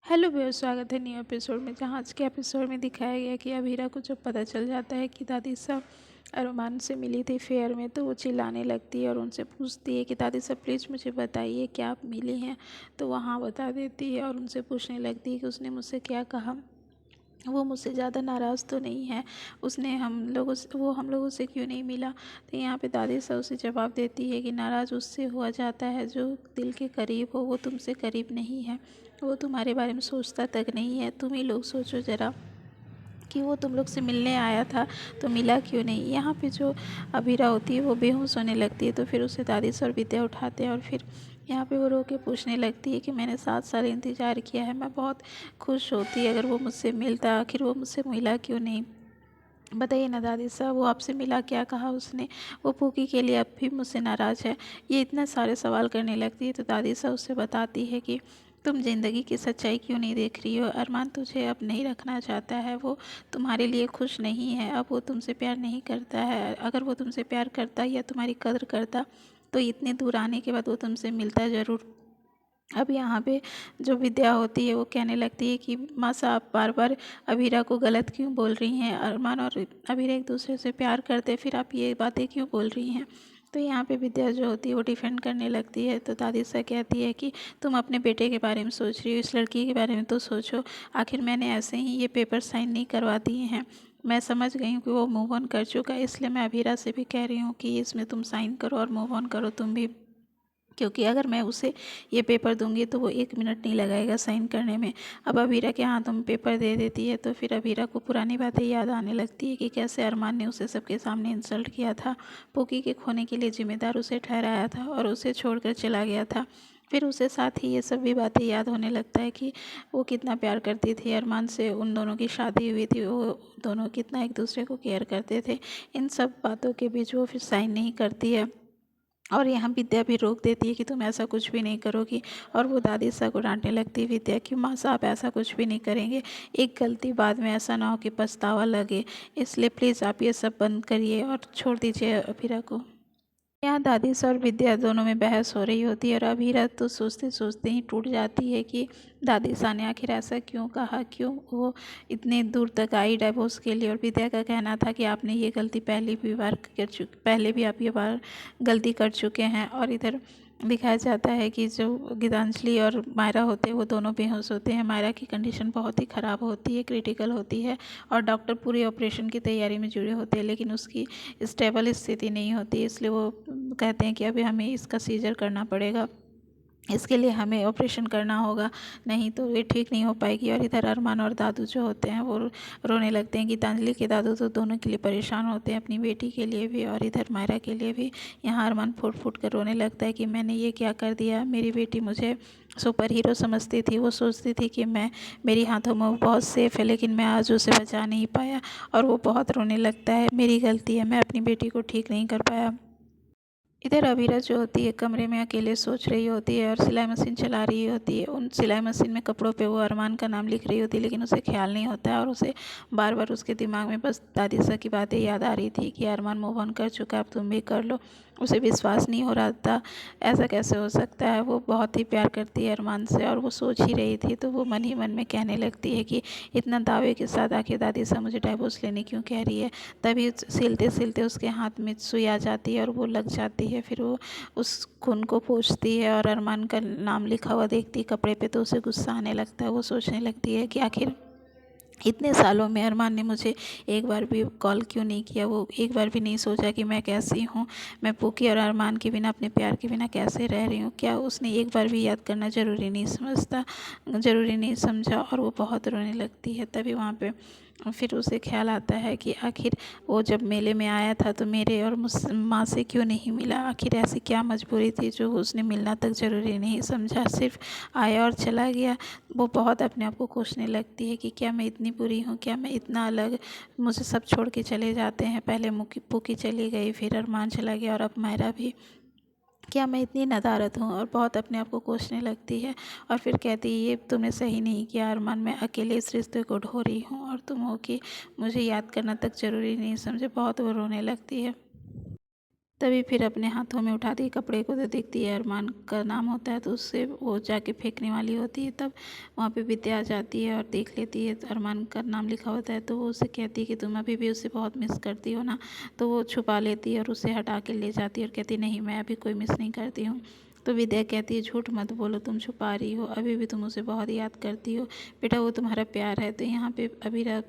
Hello viewers, स्वागत है new episode में। जहाँ आज के एपिसोड में दिखाया गया कि अभीरा को जब पता चल जाता है कि दादी साहब अरमान से मिली थी फेयर में, तो वो चिल्लाने लगती है और उनसे पूछती है कि दादी साहब प्लीज़ मुझे बताइए क्या आप मिली हैं। तो वहाँ बता देती है और उनसे पूछने लगती है कि उसने मुझसे क्या कहा। वो मुझसे ज़्यादा नाराज़ तो नहीं है, उसने हम लोगों से क्यों नहीं मिला। तो यहाँ पे दादी साहब उसे जवाब देती है कि नाराज़ उससे हुआ जाता है जो दिल के करीब हो। वो तुमसे करीब नहीं है, वो तुम्हारे बारे में सोचता तक नहीं है। तुम ही लोग सोचो ज़रा कि वो तुम लोग से मिलने आया था तो मिला क्यों नहीं। यहाँ पे जो अभीरा होती है वो बेहोश होने लगती है, तो फिर उसे दादी सर विद्या उठाते हैं और फिर यहाँ पे वो रो के पूछने लगती है कि मैंने 7 साल इंतज़ार किया है, मैं बहुत खुश होती अगर वो मुझसे मिलता, आखिर वो मुझसे मिला क्यों नहीं। बताइए ना दादी साहब, वो आपसे मिला, क्या कहा उसने, वो पूकी के लिए अब भी मुझसे नाराज़ है। ये इतने सारे सवाल करने लगती है तो दादी साहब उससे बताती है कि तुम ज़िंदगी की सच्चाई क्यों नहीं देख रही हो। अरमान तुझे अब नहीं रखना चाहता है, वो तुम्हारे लिए खुश नहीं है, अब वो तुमसे प्यार नहीं करता है। अगर वो तुमसे प्यार करता या तुम्हारी कदर करता तो इतने दूर आने के बाद वो तुमसे मिलता ज़रूर। अब यहाँ पे जो विद्या होती है वो कहने लगती है कि माँ साहब बार बार अभीरा को गलत क्यों बोल रही हैं। अरमान और अभीरा एक दूसरे से प्यार करते, फिर आप ये बातें क्यों बोल रही हैं। तो यहाँ पे विद्या जो होती है वो डिफेंड करने लगती है। तो दादी सा कहती है कि तुम अपने बेटे के बारे में सोच रही हो, इस लड़की के बारे में तो सोचो। आखिर मैंने ऐसे ही ये पेपर साइन नहीं करवा दिए हैं। मैं समझ गई हूँ कि वो मूव ऑन कर चुका है, इसलिए मैं अभीरा से भी कह रही हूँ कि इसमें तुम साइन करो और मूव ऑन करो तुम भी। क्योंकि अगर मैं उसे ये पेपर दूंगी तो वो 1 मिनट नहीं लगाएगा साइन करने में। अब अभीरा के हाथों में पेपर दे देती है तो फिर अभीरा को पुरानी बातें याद आने लगती है कि कैसे अरमान ने उसे सबके सामने इंसल्ट किया था, पोकी के खोने के लिए जिम्मेदार उसे ठहराया था और उसे छोड़कर चला गया था। फिर उसे साथ ही ये सब भी बातें याद होने लगता है कि वो कितना प्यार करती थी अरमान से, उन दोनों की शादी हुई थी, वो दोनों कितना एक दूसरे को केयर करते थे। इन सब बातों के बीच वो फिर साइन नहीं करती है और यहाँ विद्या भी रोक देती है कि तुम ऐसा कुछ भी नहीं करोगी। और वो दादी सा को डांटने लगती है विद्या कि माँ साहब ऐसा कुछ भी नहीं करेंगे, एक गलती बाद में ऐसा ना हो कि पछतावा लगे, इसलिए प्लीज़ आप ये सब बंद करिए और छोड़ दीजिए अभीरा को। यहाँ दादी सा और विद्या दोनों में बहस हो रही होती है और अभीरा तो सोचते सोचते ही टूट जाती है कि दादी सा ने आखिर ऐसा क्यों कहा, क्यों वो इतने दूर तक आई डिवोर्स के लिए। और विद्या का कहना था कि आपने ये गलती पहले भी आप ये बार गलती कर चुके हैं। और इधर दिखाया जाता है कि जो गीतांजलि और मायरा होते हैं वो दोनों बेहोश होते हैं। मायरा की कंडीशन बहुत ही ख़राब होती है, क्रिटिकल होती है और डॉक्टर पूरे ऑपरेशन की तैयारी में जुड़े होते हैं, लेकिन उसकी स्टेबल स्थिति नहीं होती, इसलिए वो कहते हैं कि अभी हमें इसका सीजर करना पड़ेगा, इसके लिए हमें ऑपरेशन करना होगा, नहीं तो ये ठीक नहीं हो पाएगी। और इधर अरमान और दादू जो होते हैं वो रोने लगते हैं। गीतांजलि के दादू तो दोनों के लिए परेशान होते हैं, अपनी बेटी के लिए भी और इधर मायरा के लिए भी। यहाँ अरमान फूट फूट कर रोने लगता है कि मैंने ये क्या कर दिया, मेरी बेटी मुझे सुपर हीरो समझती थी, वो सोचती थी कि मैं मेरी हाथों में वो बहुत सेफ़ है, लेकिन मैं आज उसे बचा नहीं पाया। और वो बहुत रोने लगता है, मेरी गलती है, मैं अपनी बेटी को ठीक नहीं कर पाया। इधर अबीरा जो होती है कमरे में अकेले सोच रही होती है और सिलाई मशीन चला रही होती है। उन सिलाई मशीन में कपड़ों पे वो अरमान का नाम लिख रही होती है, लेकिन उसे ख्याल नहीं होता है और उसे बार बार उसके दिमाग में बस दादी सा की बातें याद आ रही थी कि अरमान मूव ऑन कर चुका है, अब तुम भी कर लो। उसे विश्वास नहीं हो रहा था, ऐसा कैसे हो सकता है, वो बहुत ही प्यार करती है अरमान से और वो सोच ही रही थी। तो वो मन ही मन में कहने लगती है कि इतना दावे के साथ आखिर दादी सा मुझे डाइवोर्स लेने क्यों कह रही है। तभी सिलते सिलते उसके हाथ में सुई आ जाती है और वो लग जाती है। फिर वो उस खून को पोंछती है और अरमान का नाम लिखा हुआ देखती है कपड़े पे, तो उसे गुस्सा आने लगता है। वो सोचने लगती है कि आखिर इतने सालों में अरमान ने मुझे एक बार भी कॉल क्यों नहीं किया, वो एक बार भी नहीं सोचा कि मैं कैसी हूँ, मैं पूकी और अरमान के बिना, अपने प्यार के बिना कैसे रह रही हूँ। क्या उसने एक बार भी याद करना ज़रूरी नहीं समझा। और वो बहुत रोने लगती है। तभी वहाँ पे फिर उसे ख्याल आता है कि आखिर वो जब मेले में आया था तो मेरे और माँ से क्यों नहीं मिला, आखिर ऐसी क्या मजबूरी थी जो उसने मिलना तक ज़रूरी नहीं समझा, सिर्फ आया और चला गया। वो बहुत अपने आप को कोसने लगती है कि क्या मैं इतनी बुरी हूँ, क्या मैं इतना अलग, मुझे सब छोड़ के चले जाते हैं। पहले पूकी चली गई, फिर अरमान चला गया और अब मायरा भी, क्या मैं इतनी नदारत हूँ। और बहुत अपने आप को कोसने लगती है और फिर कहती है ये तुमने सही नहीं किया अरमान, मैं अकेले इस रिश्ते को ढो रही हूँ और तुम हो कि मुझे याद करना तक ज़रूरी नहीं समझे। बहुत वो रोने लगती है। तभी फिर अपने हाथों में उठाती है कपड़े को, तो देखती है अरमान का नाम होता है, तो उससे वो जाके फेंकने वाली होती है। तब वहाँ पे विद्या आ जाती है और देख लेती है तो अरमान का नाम लिखा होता है, तो वो उसे कहती है कि तुम अभी भी उसे बहुत मिस करती हो ना। तो वो छुपा लेती है और उसे हटा के ले जाती है और कहती नहीं, मैं अभी कोई मिस नहीं करती हूँ। तो विद्या कहती है झूठ मत बोलो, तुम छुपा रही हो, अभी भी तुम उसे बहुत याद करती हो बेटा, वो तुम्हारा प्यार है। तो यहाँ पे अभीरा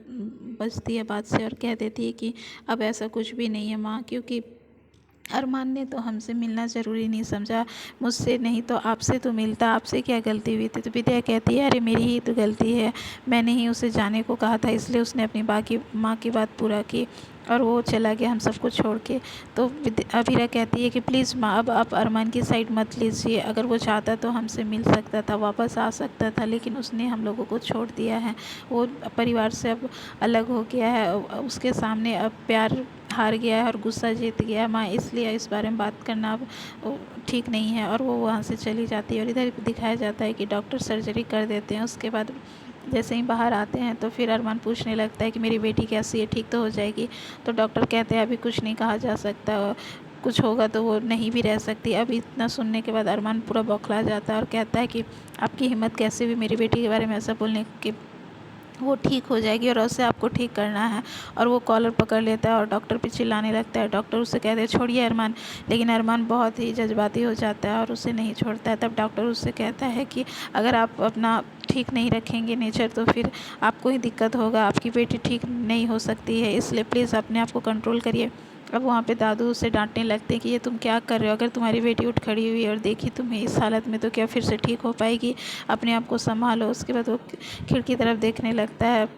बचती है बात से और कह देती है कि अब ऐसा कुछ भी नहीं है माँ, क्योंकि अरमान ने तो हमसे मिलना ज़रूरी नहीं समझा, मुझसे नहीं तो आपसे तो मिलता, आपसे क्या गलती हुई थी। तो विद्या कहती है अरे मेरी ही तो गलती है, मैंने ही उसे जाने को कहा था, इसलिए उसने अपनी बाकी माँ की बात पूरा की और वो चला गया हम सबको छोड़ के। तो अभीरा कहती है कि प्लीज़ माँ अब आप अरमान की साइड मत लीजिए, अगर वो चाहता तो हमसे मिल सकता था, वापस आ सकता था, लेकिन उसने हम लोगों को छोड़ दिया है, वो परिवार से अब अलग हो गया है, उसके सामने अब प्यार हार गया है और गुस्सा जीत गया है माँ, इसलिए इस बारे में बात करना अब ठीक नहीं है। और वो वहाँ से चली जाती है और इधर दिखाया जाता है कि डॉक्टर सर्जरी कर देते हैं। उसके बाद जैसे ही बाहर आते हैं तो फिर अरमान पूछने लगता है कि मेरी बेटी कैसी है, ठीक तो हो जाएगी। तो डॉक्टर कहते हैं अभी कुछ नहीं कहा जा सकता, कुछ होगा तो वो नहीं भी रह सकती। अब इतना सुनने के बाद अरमान पूरा बौखला जाता है और कहता है कि आपकी हिम्मत कैसे हुई मेरी बेटी के बारे में ऐसा बोलने की, वो ठीक हो जाएगी और उससे आपको ठीक करना है। और वो कॉलर पकड़ लेता है और डॉक्टर पे चिल्लाने लगता है। डॉक्टर उससे कहते हैं छोड़िए अरमान, लेकिन अरमान बहुत ही जज्बाती हो जाता है और उसे नहीं छोड़ता है। तब डॉक्टर उससे कहता है कि अगर आप अपना ठीक नहीं रखेंगे नेचर तो फिर आपको ही दिक्कत होगा, आपकी बेटी ठीक नहीं हो सकती है, इसलिए प्लीज़ अपने आप को कंट्रोल करिए। अब वहाँ पे दादू उसे डांटने लगते हैं कि ये तुम क्या कर रहे हो, अगर तुम्हारी बेटी उठ खड़ी हुई और देखी तुम्हें इस हालत में तो क्या फिर से ठीक हो पाएगी, अपने आप को संभालो। उसके बाद वो खिड़की तरफ देखने लगता है,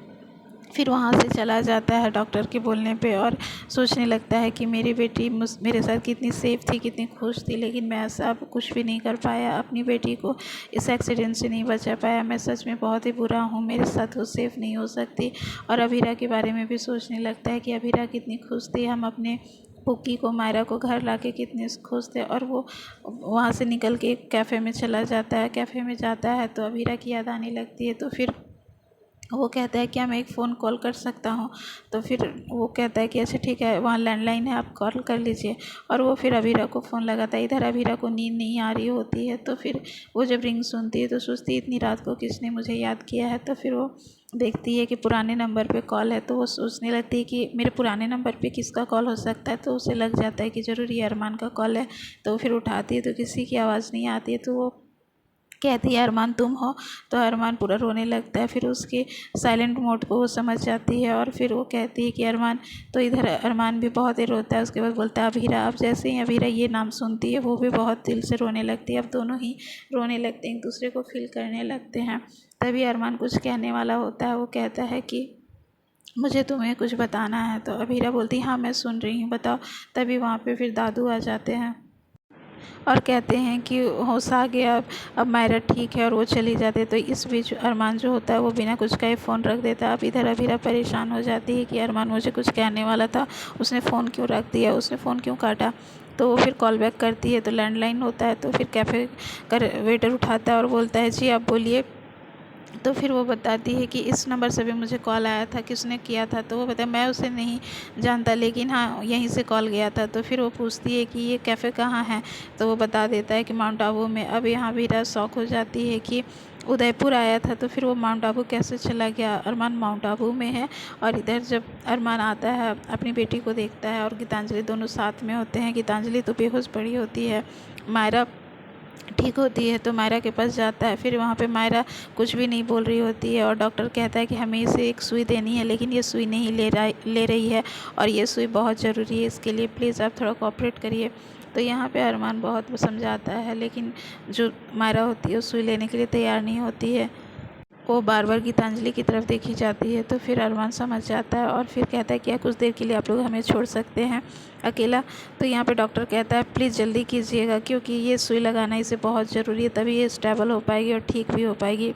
फिर वहाँ से चला जाता है डॉक्टर के बोलने पे और सोचने लगता है कि मेरी बेटी मेरे साथ कितनी सेफ़ थी, कितनी खुश थी, लेकिन मैं ऐसा अब कुछ भी नहीं कर पाया, अपनी बेटी को इस एक्सीडेंट से नहीं बचा पाया, मैं सच में बहुत ही बुरा हूँ, मेरे साथ वो सेफ़ नहीं हो सकती। और अभीरा के बारे में भी सोचने लगता है कि अभीरा कितनी खुश थी, हम अपने पुक्की को मायरा को घर लाके कितने खुश थे। और वो वहाँ से निकल के एक कैफ़े में चला जाता है, कैफ़े में जाता है तो अभीरा की याद आने लगती है। तो फिर वो कहता है क्या मैं एक फ़ोन कॉल कर सकता हूँ। तो फिर वो कहता है कि अच्छा ठीक है, वहाँ लैंडलाइन है, आप कॉल कर लीजिए। और वो फिर अभीरा को फ़ोन लगाता है। इधर अभीरा को नींद नहीं आ रही होती है, तो फिर वो जब रिंग सुनती है तो सोचती है इतनी रात को किसने मुझे याद किया है। तो फिर वो देखती है कि पुराने नंबर पे कॉल है, तो वो सोचने लगती है कि मेरे पुराने नंबर पे किसका कॉल हो सकता है। तो उसे लग जाता है कि ज़रूर ये अरमान का कॉल है। तो फिर उठाती है तो किसी की आवाज़ नहीं आती है, तो वो कहती है अरमान तुम हो। तो अरमान पूरा रोने लगता है, फिर उसके साइलेंट मोड को वो समझ जाती है और फिर वो कहती है कि अरमान। तो इधर अरमान भी बहुत ही रोता है। उसके बाद बोलता है अभीरा। अब जैसे ही अभीरा ये नाम सुनती है वो भी बहुत दिल से रोने लगती है। अब दोनों ही रोने लगते हैं, एक दूसरे को फील करने लगते हैं। तभी अरमान कुछ कहने वाला होता है, वो कहता है कि मुझे तुम्हें कुछ बताना है। तो अभीरा बोलती है हाँ मैं सुन रही हूँ, बताओ। तभी वहाँ पे फिर दादू आ जाते हैं और कहते हैं कि होश आ गया, अब मायरा ठीक है, और वो चली जाती है। तो इस बीच अरमान जो होता है वो बिना कुछ कहे फ़ोन रख देता है। अब इधर अभीरा परेशान हो जाती है कि अरमान मुझे कुछ कहने वाला था, उसने फ़ोन क्यों रख दिया, उसने फ़ोन क्यों काटा। तो वो फिर कॉल बैक करती है तो लैंडलाइन होता है। तो फिर कैफ़े का वेटर उठाता है और बोलता है जी आप बोलिए। तो फिर वो बताती है कि इस नंबर से भी मुझे कॉल आया था, किसने किया था। तो वो बताया मैं उसे नहीं जानता, लेकिन हाँ यहीं से कॉल गया था। तो फिर वो पूछती है कि ये कैफ़े कहाँ है। तो वो बता देता है कि माउंट आबू में। अब यहाँ वीरा शॉक हो जाती है कि उदयपुर आया था तो फिर वो माउंट आबू कैसे चला गया, अरमान माउंट आबू में है। और इधर जब अरमान आता है अपनी बेटी को देखता है और गीतांजलि दोनों साथ में होते हैं। गीतांजलि तो बेहोश पड़ी होती है, मायरा ठीक होती है तो मायरा के पास जाता है। फिर वहाँ पे मायरा कुछ भी नहीं बोल रही होती है और डॉक्टर कहता है कि हमें इसे एक सुई देनी है, लेकिन ये सुई नहीं ले रही है और ये सुई बहुत ज़रूरी है, इसके लिए प्लीज़ आप थोड़ा कोऑपरेट करिए। तो यहाँ पे अरमान बहुत समझाता है, लेकिन जो मायरा होती है वो सुई लेने के लिए तैयार नहीं होती है। वो बार बार गीतांजलि की तरफ देखी जाती है। तो फिर अरमान समझ जाता है और फिर कहता है क्या कुछ देर के लिए आप लोग हमें छोड़ सकते हैं अकेला। तो यहाँ पे डॉक्टर कहता है प्लीज़ जल्दी कीजिएगा, क्योंकि ये सुई लगाना इसे बहुत ज़रूरी है, तभी ये स्टेबल हो पाएगी और ठीक भी हो पाएगी।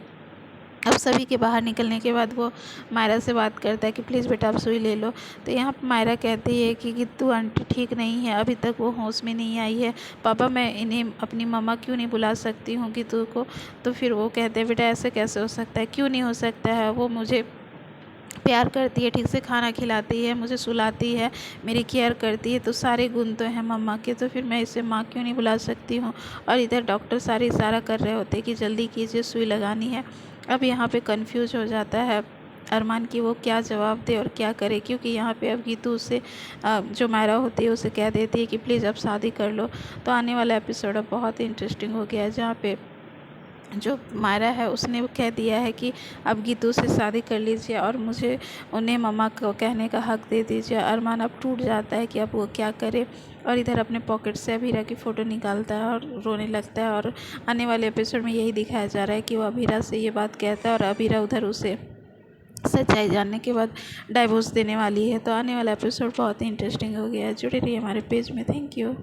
अब सभी के बाहर निकलने के बाद वो मायरा से बात करता है कि प्लीज़ बेटा आप सुई ले लो। तो यहाँ पर मायरा कहती है कि गित्तू आंटी ठीक नहीं है, अभी तक वो होश में नहीं आई है। पापा मैं इन्हें अपनी मम्मा क्यों नहीं बुला सकती हूँ गित्तू को। तो फिर वो कहते हैं बेटा ऐसे कैसे हो सकता है, क्यों नहीं हो सकता है, वो मुझे प्यार करती है, ठीक से खाना खिलाती है, मुझे सुलाती है, मेरी केयर करती है, तो सारे गुण तो हैं मम्मा के, तो फिर मैं इसे माँ क्यों नहीं बुला सकती हूँ। और इधर डॉक्टर सारे इशारा कर रहे होते कि जल्दी कीजिए, सुई लगानी है। अब यहाँ पे कंफ्यूज हो जाता है अरमान की वो क्या जवाब दे और क्या करे, क्योंकि यहाँ पे अब गीतू उसे जो मायरा होती है उसे कह देती है कि प्लीज़ अब शादी कर लो। तो आने वाला एपिसोड अब बहुत ही इंटरेस्टिंग हो गया है, जहाँ पे जो मायरा है उसने कह दिया है कि अब गीतू से शादी कर लीजिए और मुझे उन्हें मम्मा को कहने का हक दे दीजिए। अरमान अब टूट जाता है कि अब वो क्या करे, और इधर अपने पॉकेट से अभीरा की फ़ोटो निकालता है और रोने लगता है। और आने वाले एपिसोड में यही दिखाया जा रहा है कि वो अभीरा से ये बात कहता है और अभीरा उधर उसे सच्चाई जानने के बाद डाइवोर्स देने वाली है। तो आने वाला एपिसोड बहुत ही इंटरेस्टिंग हो गया है। जुड़े रहिए हमारे पेज में। Thank you.